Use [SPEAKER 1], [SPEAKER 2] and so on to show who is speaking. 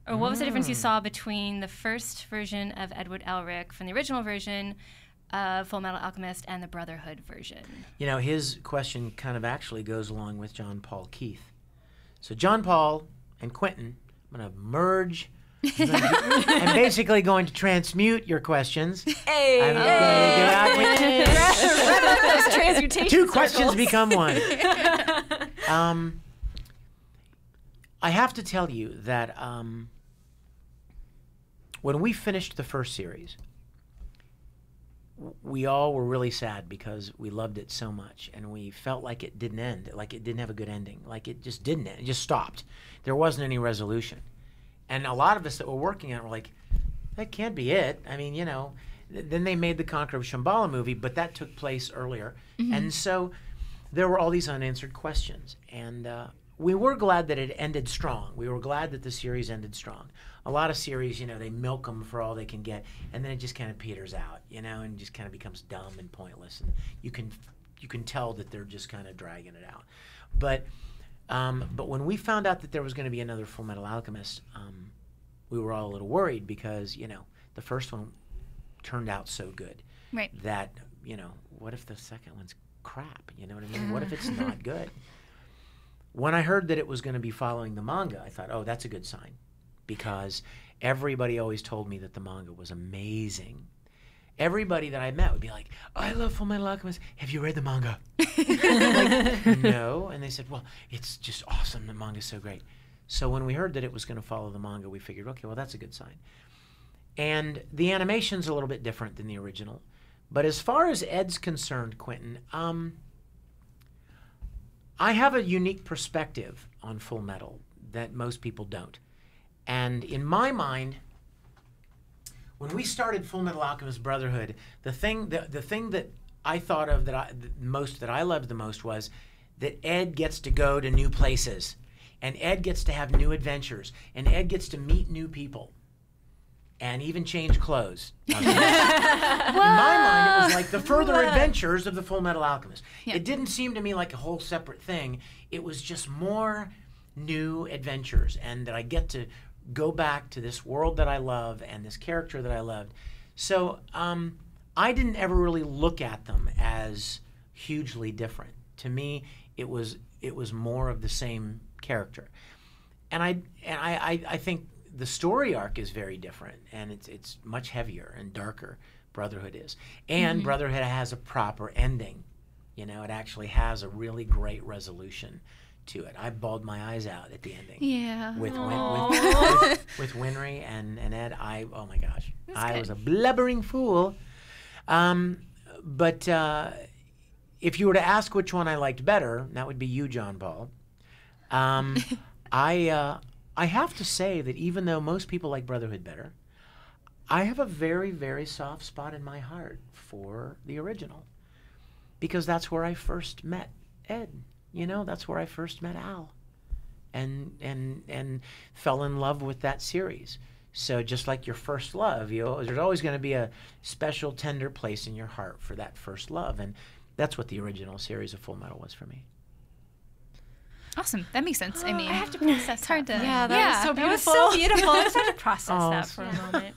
[SPEAKER 1] Or what was the difference you saw between the first version of Edward Elric from the original version of Fullmetal Alchemist and the Brotherhood version?
[SPEAKER 2] You know, his question kind of actually goes along with John Paul Keith. So John Paul and Quentin, I'm going to merge. I'm basically going to transmute your questions.
[SPEAKER 3] Hey!
[SPEAKER 1] Transmutation
[SPEAKER 2] Two questions become one. I have to tell you that when we finished the first series, we all were really sad because we loved it so much, and we felt like it didn't end, like it didn't have a good ending, like it just didn't end. It just stopped. There wasn't any resolution. And a lot of us that were working on it were like, that can't be it. I mean, you know, then they made the Conqueror of Shambhala movie, but that took place earlier. And so there were all these unanswered questions. And we were glad that it ended strong. We were glad that the series ended strong. A lot of series, you know, they milk them for all they can get, and then it just kind of peters out, you know, and just kind of becomes dumb and pointless. And you can tell that they're just kind of dragging it out. But when we found out that there was going to be another Fullmetal Alchemist, we were all a little worried because, you know, the first one turned out so good.
[SPEAKER 1] Right.
[SPEAKER 2] That, you know, what if the second one's crap? You know what I mean? What if it's not good? When I heard that it was going to be following the manga, I thought, oh, that's a good sign. Because everybody always told me that the manga was amazing. Everybody that I met would be like, I love Fullmetal Alchemist. Have you read the manga? Like, no. And they said, well, it's just awesome. The manga's so great. So when we heard that it was going to follow the manga, we figured, okay, well, that's a good sign. And the animation's a little bit different than the original. But as far as Ed's concerned, Quentin, I have a unique perspective on Fullmetal that most people don't. And in my mind, when we started Fullmetal Alchemist Brotherhood, the thing that I thought of that I loved the most was that Ed gets to go to new places, and Ed gets to have new adventures, and Ed gets to meet new people, and even change clothes. In my mind, it was like the further adventures of the Fullmetal Alchemist.
[SPEAKER 1] Yeah.
[SPEAKER 2] It didn't seem to me like a whole separate thing. It was just more new adventures, and that I get to go back to this world that I love and this character that I loved. So I didn't ever really look at them as hugely different. To me, it was more of the same character. And I think the story arc is very different, and it's much heavier and darker. Brotherhood is, and Brotherhood has a proper ending. You know, it actually has a really great resolution to it. I bawled my eyes out at the ending.
[SPEAKER 1] Yeah.
[SPEAKER 2] With Winry and Ed, oh my gosh, I was a blubbering fool. But if you were to ask which one I liked better, that would be you, John Paul. I have to say that even though most people like Brotherhood better, I have a very, very soft spot in my heart for the original, because that's where I first met Ed. You know, that's where I first met Al, and fell in love with that series. So just like your first love, there's always going to be a special, tender place in your heart for that first love, and that's what the original series of Fullmetal was for me.
[SPEAKER 4] Awesome. That makes sense. I mean,
[SPEAKER 1] I have to process.
[SPEAKER 4] it's hard to.
[SPEAKER 3] Yeah, that was so beautiful.
[SPEAKER 1] That was so beautiful. I just had to process that for a moment.